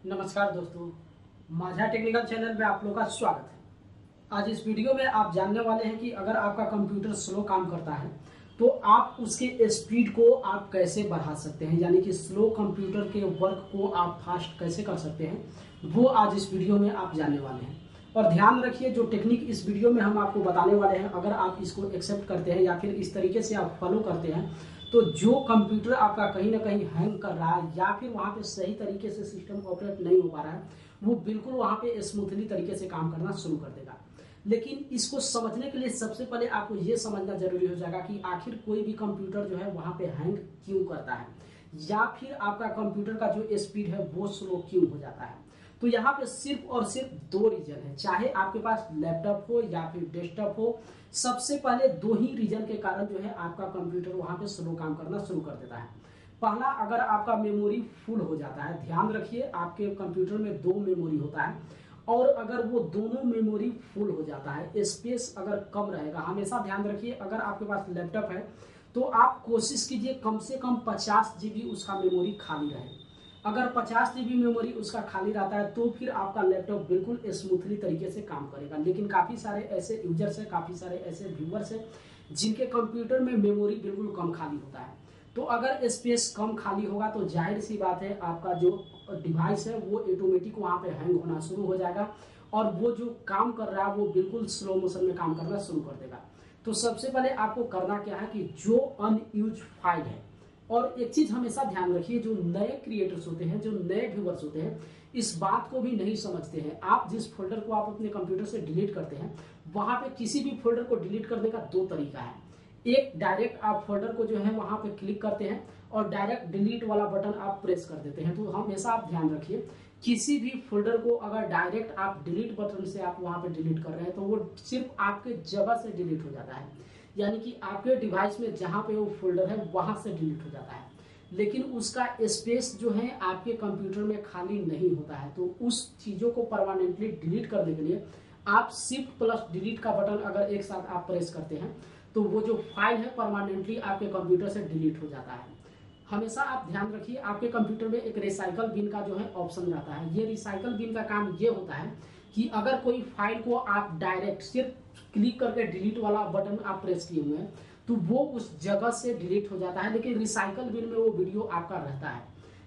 नमस्कार दोस्तों, माझा टेक्निकल चैनल में आप लोगों का स्वागत है। आज इस वीडियो में आप जानने वाले हैं कि अगर आपका कंप्यूटर स्लो काम करता है तो आप उसके स्पीड को आप कैसे बढ़ा सकते हैं, यानी कि स्लो कंप्यूटर के वर्क को आप फास्ट कैसे कर सकते हैं, वो आज इस वीडियो में आप जानने वाले हैं। और ध्यान रखिए, जो टेक्निक इस वीडियो में हम आपको बताने वाले हैं, अगर आप इसको एक्सेप्ट करते हैं या फिर इस तरीके से आप फॉलो करते हैं तो जो कंप्यूटर आपका कहीं ना कहीं हैंग कर रहा है या फिर वहां पे सही तरीके से सिस्टम ऑपरेट नहीं हो पा रहा है, वो बिल्कुल वहां पे स्मूथली तरीके से काम करना शुरू कर देगा। लेकिन इसको समझने के लिए सबसे पहले आपको ये समझना जरूरी हो जाएगा कि आखिर कोई भी कंप्यूटर जो है वहां पे हैंग क्यों करता है, या फिर आपका कंप्यूटर का जो स्पीड है वो स्लो क्यों हो जाता है। तो यहाँ पे सिर्फ और सिर्फ दो रीजन है, चाहे आपके पास लैपटॉप हो या फिर डेस्कटॉप हो, सबसे पहले दो ही रीजन के कारण जो है आपका कंप्यूटर वहां पे स्लो काम करना शुरू कर देता है। पहला, अगर आपका मेमोरी फुल हो जाता है। ध्यान रखिए, आपके कंप्यूटर में दो मेमोरी होता है और अगर वो दोनों मेमोरी फुल हो जाता है, स्पेस अगर कम रहेगा। हमेशा ध्यान रखिए, अगर आपके पास लैपटॉप है तो आप कोशिश कीजिए कम से कम 50 GB उसका मेमोरी खाली रहे। अगर 50 GB मेमोरी उसका खाली रहता है तो फिर आपका लैपटॉप बिल्कुल स्मूथली तरीके से काम करेगा। लेकिन काफ़ी सारे ऐसे यूजर्स हैं, काफ़ी सारे ऐसे व्यूअर्स हैं जिनके कंप्यूटर में मेमोरी बिल्कुल कम खाली होता है। तो अगर स्पेस कम खाली होगा तो जाहिर सी बात है आपका जो डिवाइस है वो ऑटोमेटिक वहाँ पे हैंग होना शुरू हो जाएगा और वो जो काम कर रहा है वो बिल्कुल स्लो मोशन में काम करना शुरू कर देगा। तो सबसे पहले आपको करना क्या है कि जो अनयूज फाइल है, और एक चीज हमेशा ध्यान रखिए, जो नए क्रिएटर्स होते हैं, जो नए व्यूअर्स होते हैं, इस बात को भी नहीं समझते हैं। आप जिस फोल्डर को आप अपने कंप्यूटर से डिलीट करते हैं, वहां पे किसी भी फोल्डर को डिलीट करने का दो तरीका है। एक, डायरेक्ट आप फोल्डर को जो है वहां पे क्लिक करते हैं और डायरेक्ट डिलीट वाला बटन आप प्रेस कर देते हैं। तो हमेशा आप ध्यान रखिए, किसी भी फोल्डर को अगर डायरेक्ट आप डिलीट बटन से आप वहां पे डिलीट कर रहे हैं तो वो सिर्फ आपके जगह से डिलीट हो जाता है, यानी कि आपके डिवाइस में जहां पे वो फोल्डर है वहां से डिलीट हो जाता है। लेकिन उसका स्पेस जो है आपके कंप्यूटर में खाली नहीं होता है। तो उस चीजों को परमानेंटली डिलीट करने के लिए आप शिफ्ट प्लस डिलीट का बटन अगर एक साथ आप प्रेस करते हैं तो वो जो फाइल है परमानेंटली आपके कंप्यूटर से डिलीट हो जाता है। हमेशा आप ध्यान रखिए, आपके कंप्यूटर में एक रिसाइकल बिन का जो है ऑप्शन रहता है। ये रिसाइकल बिन का काम ये होता है कि अगर कोई फाइल को आप डायरेक्ट सिर्फ क्लिक करके डिलीट वाला बटन आप प्रेस किए हुए हैं तो वो उस जगह से डिलीट हो जाता है, लेकिन रिसाइकल बिन में वो वीडियो आपका रहता है।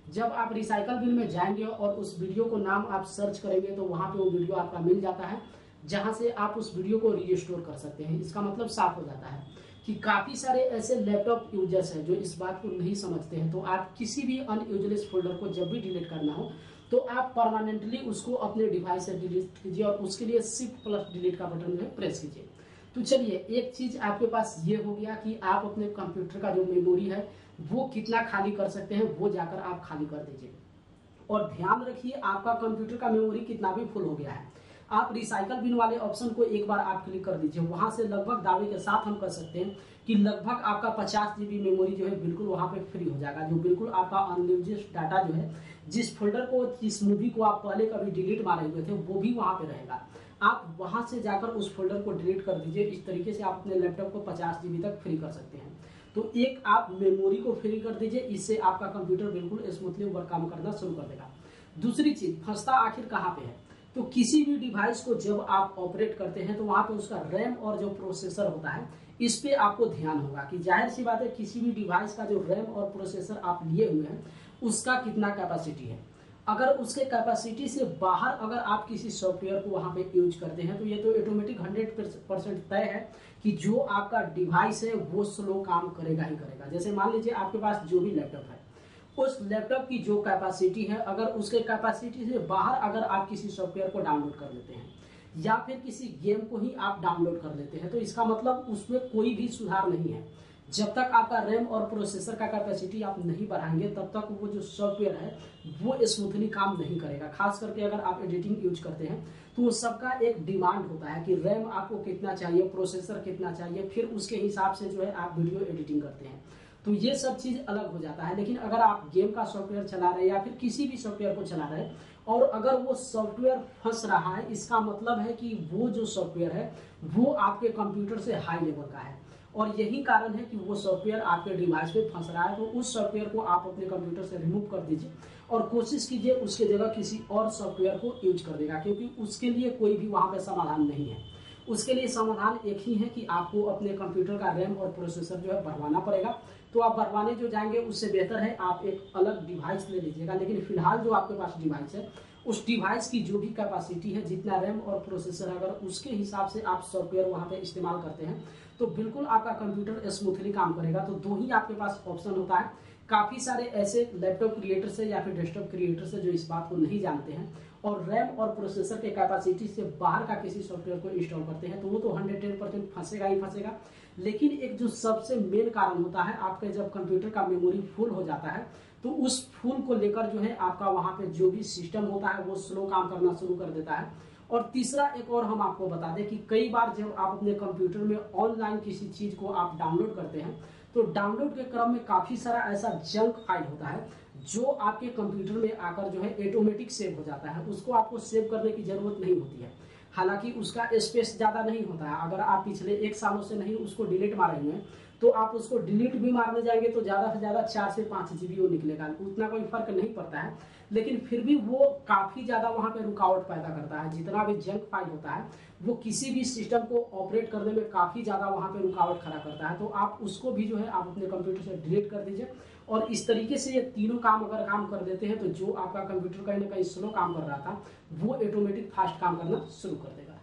जब आप रिसाइकल बिन में जाएंगे और उस वीडियो को नाम आप सर्च करेंगे तो वहां पे वो वीडियो आपका मिल जाता है, जहां से आप उस वीडियो को रीस्टोर कर सकते हैं। इसका मतलब साफ हो जाता है कि काफी सारे ऐसे लैपटॉप यूजर्स हैं जो इस बात को नहीं समझते हैं। तो आप किसी भी अनयूजलेस फोल्डर को जब भी डिलीट करना हो तो आप परमानेंटली उसको अपने डिवाइस से डिलीट कीजिए और उसके लिए शिफ्ट प्लस डिलीट का बटन जो है प्रेस कीजिए। तो चलिए, एक चीज आपके पास ये हो गया कि आप अपने कंप्यूटर का जो मेमोरी है वो कितना खाली कर सकते हैं, वो जाकर आप खाली कर दीजिए। और ध्यान रखिए, आपका कंप्यूटर का मेमोरी कितना भी फुल हो गया है, आप रिसाइकल बिन वाले ऑप्शन को एक बार आप क्लिक कर दीजिए। वहां से लगभग दावे के साथ हम कर सकते हैं कि लगभग आपका 50 GB मेमोरी जो है बिल्कुल वहां पे फ्री हो जाएगा। जो बिल्कुल आपका अनयूज्ड डाटा जो है, जिस फोल्डर को, जिस मूवी को आप पहले कभी डिलीट मारे हुए थे, वो भी वहां पे रहेगा। आप वहां से जाकर उस फोल्डर को डिलीट कर दीजिए। इस तरीके से आप अपने लैपटॉप को 50 GB तक फ्री कर सकते हैं। तो एक, आप मेमोरी को फ्री कर दीजिए, इससे आपका कंप्यूटर बिल्कुल स्मूथली वर्क काम करना शुरू कर देगा। दूसरी चीज, फंसता आखिर कहाँ पे है, तो किसी भी डिवाइस को जब आप ऑपरेट करते हैं तो वहां पे उसका रैम और जो प्रोसेसर होता है, इस पे आपको ध्यान होगा कि जाहिर सी बात है किसी भी डिवाइस का जो रैम और प्रोसेसर आप लिए हुए हैं उसका कितना कैपेसिटी है। अगर उसके कैपेसिटी से बाहर अगर आप किसी सॉफ्टवेयर को वहां पे यूज करते हैं तो ये तो ऑटोमेटिक 100% तय है कि जो आपका डिवाइस है वो स्लो काम करेगा ही करेगा। जैसे मान लीजिए आपके पास जो भी लैपटॉप है, उस लैपटॉप की जो कैपेसिटी है, अगर उसके कैपेसिटी से बाहर अगर आप किसी सॉफ्टवेयर को डाउनलोड कर लेते हैं या फिर किसी गेम को ही आप डाउनलोड कर लेते हैं तो इसका मतलब उसमें कोई भी सुधार नहीं है। जब तक आपका रैम और प्रोसेसर का कैपेसिटी आप नहीं बढ़ाएंगे तब तक वो जो सॉफ्टवेयर है वो स्मूथली काम नहीं करेगा। खास करके अगर आप एडिटिंग यूज करते हैं तो वो सबका एक डिमांड होता है कि रैम आपको कितना चाहिए, प्रोसेसर कितना चाहिए, फिर उसके हिसाब से जो है आप वीडियो एडिटिंग करते हैं। तो ये सब चीज अलग हो जाता है। लेकिन अगर आप गेम का सॉफ्टवेयर चला रहे हैं या फिर किसी भी सॉफ्टवेयर को चला रहे हैं और अगर वो सॉफ्टवेयर फंस रहा है, इसका मतलब है कि वो जो सॉफ्टवेयर है वो आपके कंप्यूटर से हाई लेवल का है और यही कारण है कि वो सॉफ्टवेयर आपके डिवाइस पे फंस रहा है। तो उस सॉफ्टवेयर को आप अपने कंप्यूटर से रिमूव कर दीजिए और कोशिश कीजिए उसके जगह किसी और सॉफ्टवेयर को यूज कर देगा, क्योंकि उसके लिए कोई भी वहाँ पे समाधान नहीं है। उसके लिए समाधान एक ही है कि आपको अपने कंप्यूटर का रैम और प्रोसेसर जो है बढ़वाना पड़ेगा। तो आप बढ़वाने जो जाएंगे उससे बेहतर है आप एक अलग डिवाइस ले लीजिएगा। लेकिन फिलहाल जो आपके पास डिवाइस है उस डिवाइस की जो भी कैपेसिटी है, जितना रैम और प्रोसेसर, अगर उसके हिसाब से आप सॉफ्टवेयर वहाँ पे इस्तेमाल करते हैं तो बिल्कुल आपका कंप्यूटर स्मूथली काम करेगा। तो दो ही आपके पास ऑप्शन होता है। काफ़ी सारे ऐसे लैपटॉप क्रिएटर्स है या फिर डेस्कटॉप क्रिएटर्स है जो इस बात को नहीं जानते हैं और रैम और प्रोसेसर के कैपेसिटी से बाहर का किसी सॉफ्टवेयर को इंस्टॉल करते हैं, तो वो तो 110% फंसेगा ही फंसेगा। लेकिन एक जो सबसे मेन कारण होता है, आपके जब कंप्यूटर का मेमोरी फुल हो जाता है तो उस फुल को लेकर जो है आपका वहाँ पे जो भी सिस्टम होता है वो स्लो काम करना शुरू कर देता है। और तीसरा एक और हम आपको बता दें कि कई बार जब आप अपने कंप्यूटर में ऑनलाइन किसी चीज को आप डाउनलोड करते हैं तो डाउनलोड के क्रम में काफी सारा ऐसा जंक फाइल होता है जो आपके कंप्यूटर में आकर जो है ऑटोमेटिक सेव हो जाता है। उसको आपको सेव करने की जरूरत नहीं होती है। हालांकि उसका स्पेस ज्यादा नहीं होता है। अगर आप पिछले 1 सालों से नहीं उसको डिलीट मारे हुए हैं तो आप उसको डिलीट भी मारने जाएंगे तो ज्यादा से ज्यादा 4 से 5 जीबी वो निकलेगा, उतना कोई फर्क नहीं पड़ता है। लेकिन फिर भी वो काफी ज्यादा वहां पे रुकावट पैदा करता है। जितना भी जंक फाइल होता है वो किसी भी सिस्टम को ऑपरेट करने में काफी ज्यादा वहां पे रुकावट खड़ा करता है। तो आप उसको भी जो है आप अपने कंप्यूटर से डिलीट कर दीजिए। और इस तरीके से ये तीनों काम अगर काम कर देते हैं तो जो आपका कंप्यूटर कहीं ना कहीं स्लो काम कर रहा था वो ऑटोमेटिक फास्ट काम करना शुरू कर देगा।